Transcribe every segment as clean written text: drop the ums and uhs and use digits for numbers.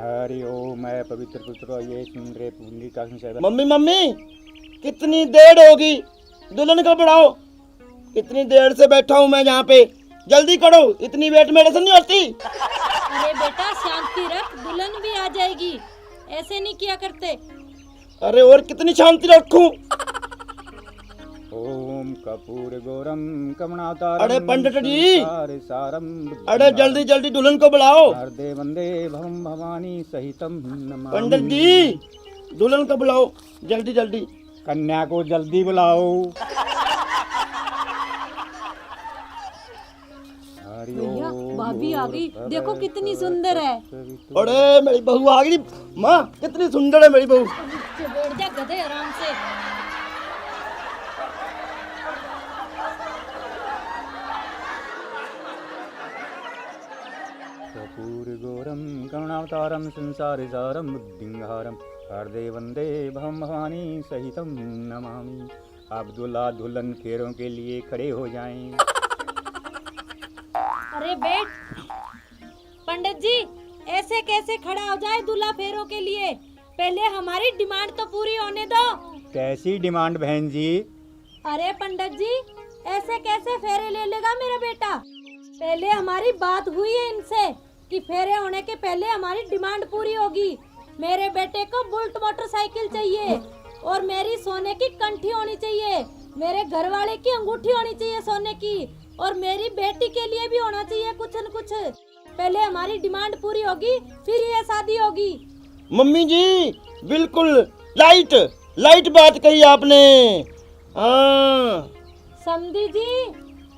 हरि ओम मैं पवित्र पुत्र ये सुंदरे पुंडी का संशय। मम्मी मम्मी कितनी देर होगी, दुल्हन को बुलाओ। इतनी देर से बैठा हूँ मैं यहाँ पे, जल्दी करो, इतनी वेट मेरे से नहीं होती। अरे बेटा शांति रख, दुल्हन भी आ जाएगी, ऐसे नहीं किया करते। अरे और कितनी शांति रखूं? ओम कपूर गौरम कमनावतारम। अरे पंडित जी, सारम। अरे जल्दी जल्दी दुल्हन को बुलाओ। हरदे वंदे भवम भवानी सहितम नमामि। पंडित जी दुल्हन को बुलाओ जल्दी जल्दी। कन्या को जल्दी बुलाओ। भैया भाभी आ गई, देखो कितनी सुंदर है। अरे मेरी बहू आ गई। माँ कितनी सुंदर है मेरी बहू। बैठ जा गधे आराम से। कपूर गौरम करुणावतारम संसार सारम बुद्धिंहारम हरदे वंदे भवम भवानी सहितम नमामि। आप दूल्हा दुल्हन फेरों के लिए खड़े हो जाएं। अरे बैठ। पंडित जी ऐसे कैसे खड़ा हो जाए दूल्हा फेरों के लिए? पहले हमारी डिमांड तो पूरी होने दो। कैसी डिमांड बहन जी? अरे पंडित जी ऐसे कैसे फेरे ले लेगा मेरा बेटा? पहले हमारी बात हुई है इनसे कि फेरे होने के पहले हमारी डिमांड पूरी होगी। मेरे बेटे को बुलेट मोटरसाइकिल चाहिए और मेरी सोने की कंठी होनी चाहिए, मेरे घर वाले की अंगूठी होनी चाहिए सोने की, और मेरी बेटी के लिए भी होना चाहिए कुछ न कुछ। पहले हमारी डिमांड पूरी होगी फिर ये शादी होगी। मम्मी जी बिल्कुल लाइट लाइट बात कही आपने। हाँ समधी जी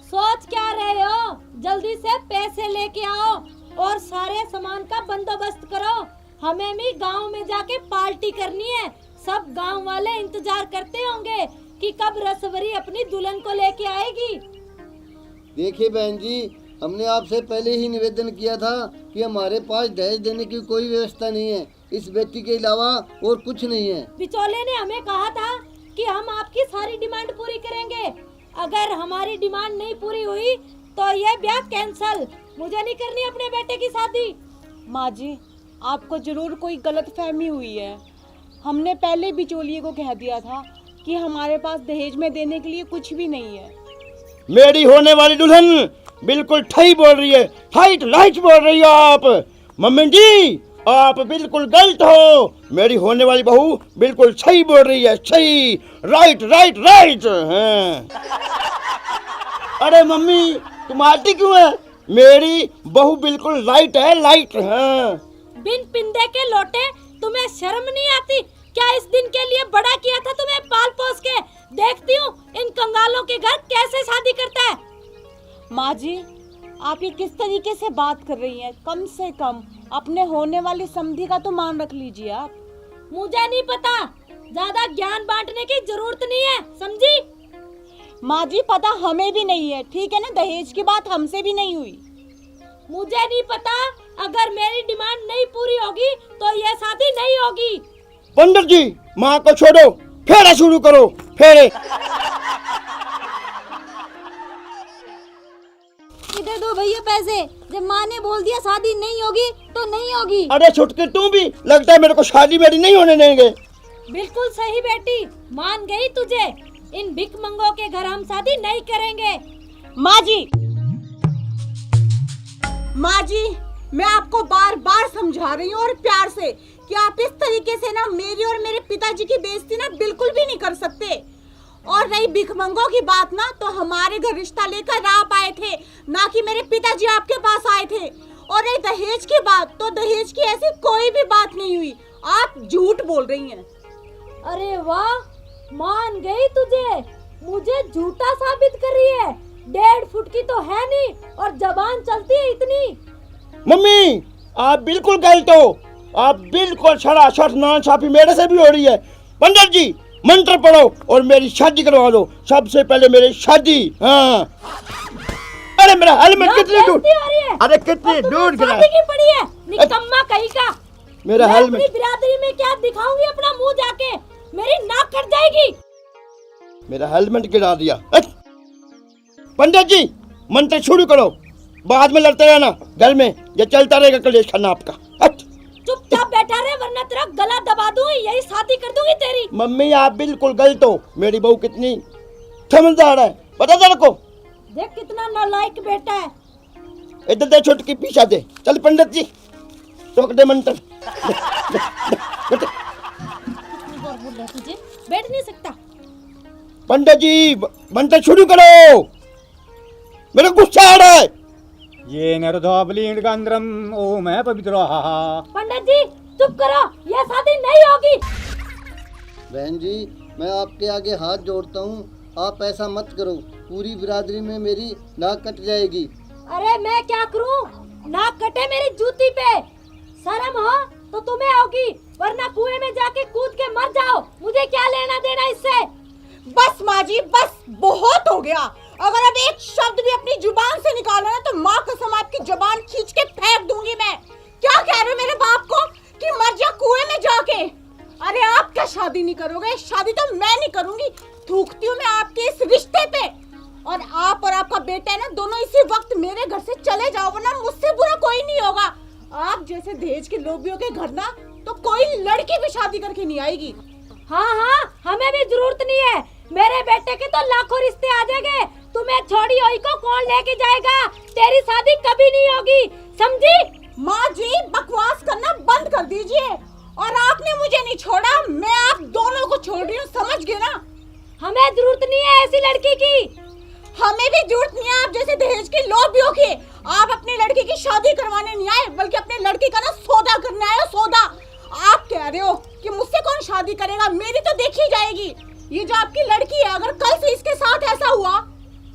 सोच क्या रहे हो? जल्दी से पैसे लेके आओ और सारे सामान का बंदोबस्त करो। हमें भी गांव में जाके पार्टी करनी है। सब गांव वाले इंतजार करते होंगे कि कब रसवरी अपनी दुल्हन को लेके आएगी। देखिए बहन जी, हमने आपसे पहले ही निवेदन किया था कि हमारे पास दहेज देने की कोई व्यवस्था नहीं है, इस बेटी के अलावा और कुछ नहीं है। बिचौले ने हमें कहा था कि हम आपकी सारी डिमांड पूरी करेंगे। अगर हमारी डिमांड नहीं पूरी हुई तो ये ब्याह कैंसल। मुझे नहीं करनी अपने बेटे की शादी। माँ जी आपको जरूर कोई गलत फहमी हुई है। हमने पहले बिचौलिए को कह दिया था कि हमारे पास दहेज में देने के लिए कुछ भी नहीं है। मेरी होने वाली दुल्हन बिल्कुल ठही बोल रही है, हाइट लाइट बोल रही हो आप। मम्मी जी आप बिल्कुल गलत हो, मेरी होने वाली बहू बिल्कुल सही बोल रही है, सही राइट राइट राइट। अरे मम्मी तुम आती क्यों है? मेरी बहू बिल्कुल लाइट है, लाइट है। बिन पिंदे के लोटे, तुम्हें शर्म नहीं आती क्या? इस दिन के लिए बड़ा किया था तुम्हें पाल पोस के। देखती हूँ इन कंगालों के घर कैसे शादी करता है। माँ जी आप ये किस तरीके से बात कर रही हैं? कम से कम अपने होने वाली समधी का तो मान रख लीजिए आप। मुझे नहीं पता, ज्यादा ज्ञान बांटने की जरूरत नहीं है, समझी? माँ जी पता हमें भी नहीं है, ठीक है ना? दहेज की बात हमसे भी नहीं हुई। मुझे नहीं पता, अगर मेरी डिमांड नहीं पूरी होगी तो ये शादी नहीं होगी। पंडित जी माँ को छोड़ो, फेरा शुरू करो, फेरे। इधर दो भैया पैसे। जब माँ ने बोल दिया शादी नहीं होगी तो नहीं होगी। अरे छुटके तू भी, लगता है मेरे को शादी मेरी नहीं होने देंगे। बिल्कुल सही बेटी, मान गई तुझे। इन भिख मंगों के घर हम शादी नहीं करेंगे। माँ जी मैं आपको बार बार समझा रही हूँ और प्यार से कि आप इस तरीके से ना मेरी और मेरे पिताजी की बेइज्जती ना बिल्कुल भी नहीं कर सकते। और रही भिखमंगों की बात ना, तो हमारे घर रिश्ता लेकर आप आए थे, ना कि मेरे पिताजी आपके पास आए थे। और रही दहेज की बात, तो दहेज की ऐसी कोई भी बात नहीं हुई। आप झूठ बोल रही हैं। अरे वाह, मान गई तुझे। मुझे झूठा साबित कर रही है। 1.5 फुट की तो है नहीं और जबान चलती है इतनी। मम्मी आप बिल्कुल गलत हो, आप बिल्कुल सरासर नाइंसाफी मेरे से भी हो रही है। पंडित जी मंत्र पढ़ो और मेरी शादी करवा दो, सबसे पहले मेरी शादी। हाँ अरे मेरा हेलमेट कितनी दूर, अरे कितनी दूर गिरा शादी की पड़ी है, निकम्मा कहीं का। मेरा मैं हेलमेट। अपनी बिरादरी में क्या दिखाऊंगी अपना मुंह जाके? मेरी नाक कट जाएगी। मेरा हेलमेट गिरा दिया। पंडित जी मंत्र शुरू करो, बाद में लड़ते रहना घर में, ये चलता रहेगा कलेश खाना आपका। चुपचाप मैं तेरा गला दबा दूंगी, यही शादी कर दूंगी तेरी। मम्मी आप बिल्कुल गलत हो, मेरी बहू कितनी समझदार है, पता तेरे को। देख कितना नालायक बेटा है। इधर दे छुटकी, पीछा दे। चल पंडित जी टोक दे मंत्र। कितनी बार बोल रहा तुझे, बैठ नहीं सकता। पंडित जी मंत्र शुरू करो, मेरा गुस्सा आ रहा है। ये नरधोबलिंगंद्रम ओम है पवित्र। पंडित जी चुप करो, ये शादी नहीं होगी। बहन जी, मैं आपके आगे हाथ जोड़ता हूँ, आप ऐसा मत करो, पूरी बिरादरी में मेरी नाक कट जाएगी। अरे मैं क्या करूं, नाक कटे मेरी जूती पे। शर्म हो तो तुम्हें होगी, वरना कुएं में जाके कूद के मर जाओ, मुझे क्या लेना देना इससे। बस माँ जी बस, बहुत हो गया। अगर अब एक शब्द भी अपनी जुबान से निकाला ना तो माँ कसम आपकी जुबान खींच के फेंक दूंगी मैं। क्या कह रहे हो मेरे बाप को कि मर जा कुएं में जाके? अरे आप क्या शादी नहीं करोगे? शादी तो मैं नहीं करूंगी। थूकती हूँ मैं आपके इस रिश्ते पे। और आप और आपका बेटा है ना, दोनों इसी वक्त मेरे घर से चले जाओ, वरना मुझसे बुरा कोई नहीं होगा। आप जैसे दहेज के लोभियों के घर ना तो कोई लड़की भी शादी करके नहीं आएगी। हाँ हाँ, हमें भी जरूरत नहीं है, मेरे बेटे के तो लाखों रिश्ते आ जाएंगे। तुम्हें छोड़ी हुई को कौन लेके जाएगा? तेरी शादी कभी नहीं होगी, समझी? माँ जी बकवास करना बंद कर दीजिए। और आपने मुझे नहीं छोड़ा, मैं आप दोनों को छोड़ रही हूँ, समझ गए ना? हमें जरूरत नहीं है ऐसी लड़की की। हमें भी जरूरत नहीं है आप जैसे दहेज के लोभियों की। आप अपनी लड़की की शादी करवाने नहीं आए, बल्कि अपने लड़की का ना सौदा करने आए हो, सौदा। आप कह रहे हो कि मुझसे कौन शादी करेगा, मेरी तो देखी जाएगी। ये जो आपकी लड़की है, अगर कल से इसके साथ ऐसा हुआ,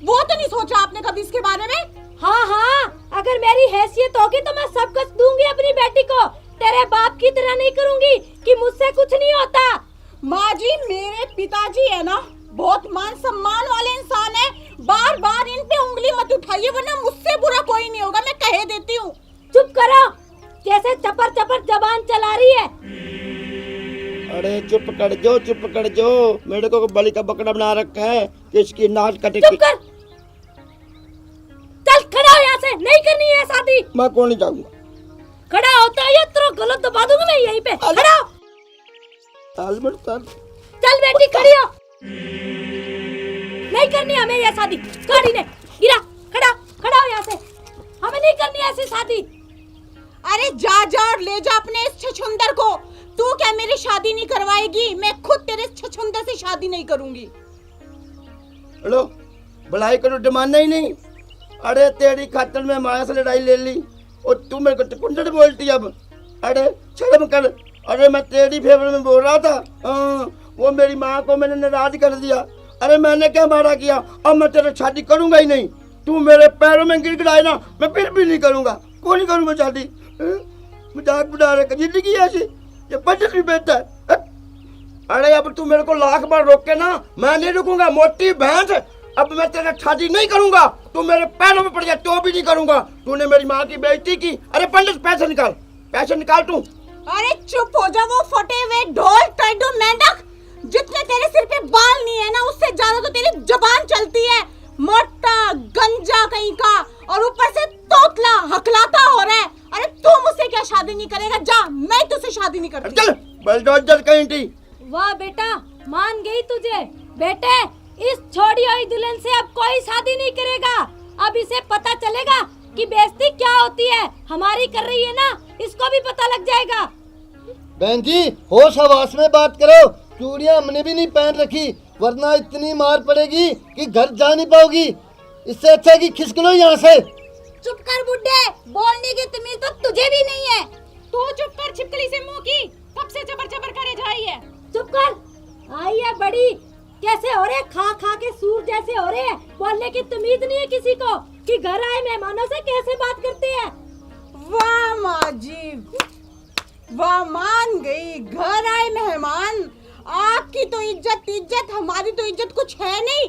वो तो नहीं सोचा आपने कभी इसके बारे में? हाँ हाँ, अगर मेरी हैसियत होगी तो मैं सब कुछ दूंगी अपनी बेटी को। तेरे बाप की तरह नहीं करूंगी कि मुझसे कुछ नहीं होता। माँ जी मेरे पिताजी है ना, बहुत मान सम्मान वाले इंसान है। बार बार इन पे उंगली मत उठाइए, वरना मुझसे बुरा कोई नहीं होगा, मैं कह देती हूँ। चुप करो, कैसे चपर चपर जबान चला रही है। अरे चुप कर जो, मेरे को बलि का बकरा बना रखा है कि इसकी नाक कटे। चुप कर, चल खड़ा हो यहाँ से, नहीं करनी है शादी। मैं कौन नहीं जाऊंगा। खड़ा होता है या तेरा गलत दबा दूंगा मैं यहीं पे। खड़ा हो। चल बेटी खड़ी हो, नहीं करनी हमें ये शादी। गाड़ी ने गिरा, खड़ा हो यहाँ से, हमें नहीं करनी ऐसी शादी। अरे जा और ले जा अपने इस छछुंदर को। तू क्या मेरी शादी नहीं करवाएगी? मैं खुद तेरे छछुंदर से शादी नहीं करूंगी। हेलो, भलाई करो, डिमांड ही नहीं। अरे तेरी खातर में माया से लड़ाई ले ली और तू मेरे को कुंडल बोलती अब। अरे शर्म कर। अरे मैं तेरी फेवर में बोल रहा था। वो मेरी माँ को मैंने नाराज कर दिया। अरे मैंने क्या मारा किया? अब मैं तेरे शादी करूंगा ही नहीं। तू मेरे पैरों में गिड़गिड़ाए ना, मैं फिर भी नहीं करूंगा। कौन नहीं करूंगा शादी? मजाक बना रहे, जिंदगी ऐसी, ये बजट भी बेहतर है। अरे अब तू मेरे को लाख बार रोके ना, मैं नहीं रुकूंगा। मोटी भैंस, अब मैं तेरा शादी नहीं करूंगा। तू मेरे पैरों में पड़ जाए तो भी नहीं करूंगा। तूने मेरी माँ की बेइज्जती की। अरे पंडित पैसे निकाल तू। अरे चुप हो जा, वो फटे हुए ढोल टड्डू मेंढक। जितने तेरे सिर पे बाल नहीं है ना, उससे ज्यादा तो तेरी जुबान चलती है। मोटा गंजा कहीं का, और ऊपर से तोतला हकलाता हो रहा है। अरे तू मुझसे क्या शादी नहीं करेगा? जा, मैं तुझसे शादी नहीं करती। चल बलडोजर कहीं थी। वाह बेटा, मान गई तुझे। बेटे, इस छोड़ी हुई दुल्हन से अब कोई शादी नहीं करेगा। अब इसे पता चलेगा कि बेइज्जती क्या होती है। हमारी कर रही है ना, इसको भी पता लग जाएगा। बहन जी होश हवास में बात करो, चूड़ियां हमने भी नहीं पहन रखी, वरना इतनी मार पड़ेगी कि घर जा नहीं पाओगी। इससे अच्छा है कि खिसक लो यहाँ से। चुप कर बुड्ढे, बोलने की तमीज तो तुझे भी नहीं है। तू चुप कर छिपकली से मुंह की, कब से चबर चबर करे जा रही है। चुप कर, आई है बड़ी। कैसे हो रहे, खा खा के सूर जैसे हो रहे हैं। बोलने की तमीज नहीं है किसी को कि घर आए मेहमानों से कैसे बात करते हैं। वाह माँ जी, वाह, मान गई। घर आए मेहमान, आपकी तो इज्जत, हमारी तो इज्जत कुछ है नहीं।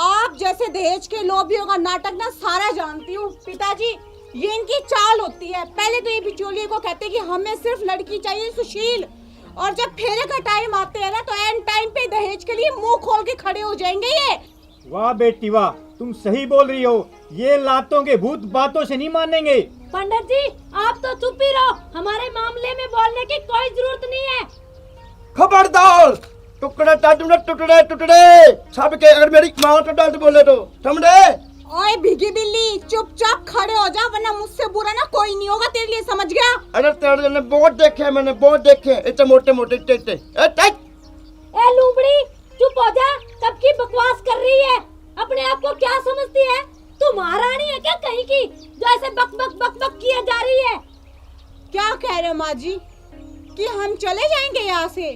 आप जैसे दहेज के लोभियों का नाटक ना सारा जानती हूँ पिताजी। ये इनकी चाल होती है। पहले तो ये बिचौलिए को कहते हैं कि हमें सिर्फ लड़की चाहिए सुशील, और जब फेरे का टाइम आते हैं ना तो एंड टाइम पे दहेज के लिए मुंह खोल के खड़े हो जाएंगे ये। वाह बेटी वाह, तुम सही बोल रही हो। ये लातों के भूत बातों से नहीं मानेंगे। पंडित जी आप तो चुप ही रहो, हमारे मामले में बोलने की कोई जरूरत नहीं है। खबरदार, टुकड़े टुकड़े टुकड़े टुकड़े सबके, अगर मेरी माँ तो डांट बोले तो समझे। ओए भीगी बिल्ली, चुपचाप खड़े हो जा वरना मुझसे बुरा ना कोई नहीं होगा तेरे लिए, समझ गया? अरे तेरे ने बहुत देखे, मैंने बहुत देखे, इतने मोटे मोटे टेटे। ए लूबड़ी चुप हो जा, कब की बकवास कर रही है? अपने आप को क्या समझती है? तू महारानी है क्या कहीं की, जो ऐसे बक बक बक बक किया जा रही है? क्या कह रहे हो माँ जी कि हम चले जाएंगे यहाँ से?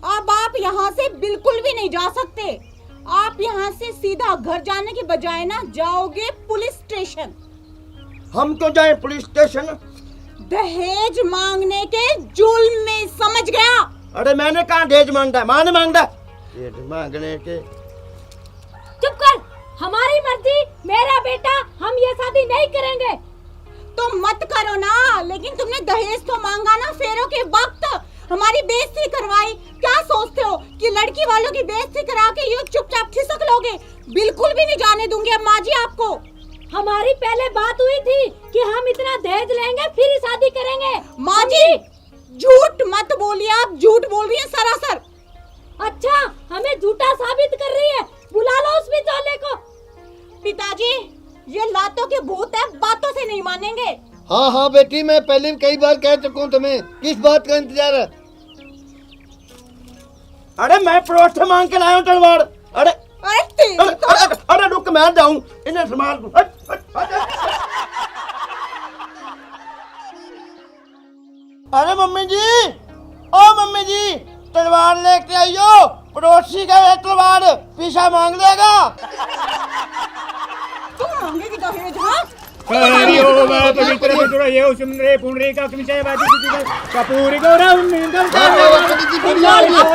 अब आप यहाँ से बिल्कुल भी नहीं जा सकते। आप यहाँ से सीधा घर जाने के बजाय ना जाओगे पुलिस स्टेशन। हम तो जाए पुलिस स्टेशन? दहेज मांगने के जुल्म में, समझ गया? अरे मैंने कहा दहेज मांगता है, माँ ने मांगता है दहेज मांगने के। चुप कर, हमारी मर्जी, मेरा बेटा, हम ये शादी नहीं करेंगे। तो मत करो ना, लेकिन तुमने दहेज तो मांगा ना फेरों के वक्त, हमारी बेइज्जती करवाई। क्या सोचते हो कि लड़की वालों की बेइज्जती करा के यूं चुपचाप खिसक लोगे? बिल्कुल भी नहीं जाने दूंगी अब माँ जी आपको। हमारी पहले बात हुई थी कि हम इतना दहेज लेंगे फिर ही शादी करेंगे। माँ जी झूठ मत बोलिए, आप झूठ बोल रही हैं सरासर। अच्छा, हमें झूठा साबित कर रही है, बुला लो उस बिचौले को। पिताजी ये लातों के भूत है, बातों से नहीं मानेंगे। हाँ हाँ बेटी, मैं पहले भी कई बार कह चुका हूँ तुम्हें, किस बात का इंतजार है? अरे मैं पड़ोस से मांग के लाया हूँ तलवार। अरे अरे तेरी अरे तो अरे, अरे रुक, मैं जाऊँ इन्हें संभाल दूँ। अरे मम्मी जी, ओ मम्मी जी, तलवार लेके आइयो, पड़ोसी का है तलवार, पीछा मांग लेगा। तू मांगेगी दहेज? हाँ हरि ओम पवित्र पुत्र ये सुंदरे पुंडरी का विषय वादी कपूरी गौरव निंदन अब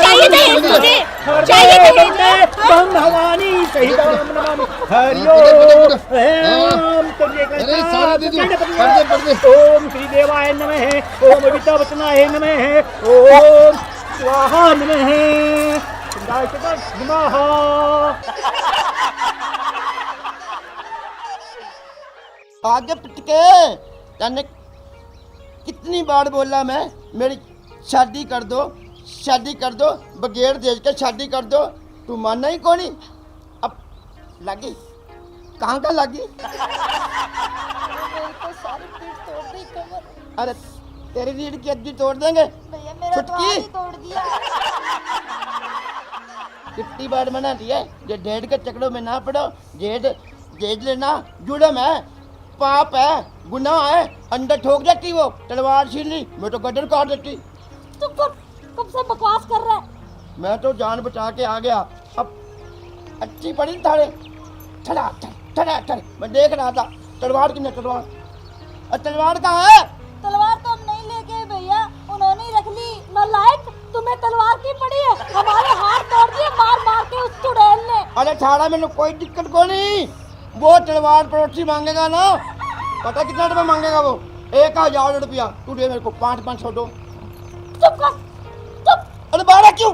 चाहिए दहेज तुझे, चाहिए दहेज? बम भवानी सहित ओम नमामि हरि ओम तुझे अरे सारा दे दो, पढ़ दे। ओम श्री देवाय नमः, ओम विद्यावचनाय नमः, ओम स्वाहा नमः गायत्री नमः। आगे पिटके जाने कितनी बार बोला मैं, मेरी शादी कर दो, शादी कर दो, बगैर दहेज के शादी कर दो, तू मानना ही कौन? अब लगी कहाँ का लगी? अरे तेरी रीढ़ की हड्डी तोड़ देंगे छुटकी। कितनी बार मना दिया ये दहेज के चक्करों में ना पड़ो, दहेज लेना जुड़म है, पाप है, गुनाह है, अंदर ठोक जाती वो, तलवार छीन ली, मैं तो गर्दन काट देती। तू कब से बकवास कर रहा है? मैं तो जान बचा के आ गया। अब अच्छी पड़ी थारे, ठड़ा ठड़ा ठड़ा, मैं देख रहा था तलवार की, तलवार, तलवार कहाँ है? तलवार तो हम नहीं लेके भैया, उन्होंने ही रख ली। नालायक, तुम्हें तलवार की पड़ी है, हमारे हाथ तोड़ दिए मार मार के उस चुड़ैल ने। अरे ठाड़ा, मैंने कोई दिक्कत को नहीं, वो तलवार पड़ोसी मांगेगा ना, पता कितना रुपया मांगेगा वो? 1000 रुपया। तू दे मेरे को 500 दो। चुप कर, चुप। अरे 12 क्यों?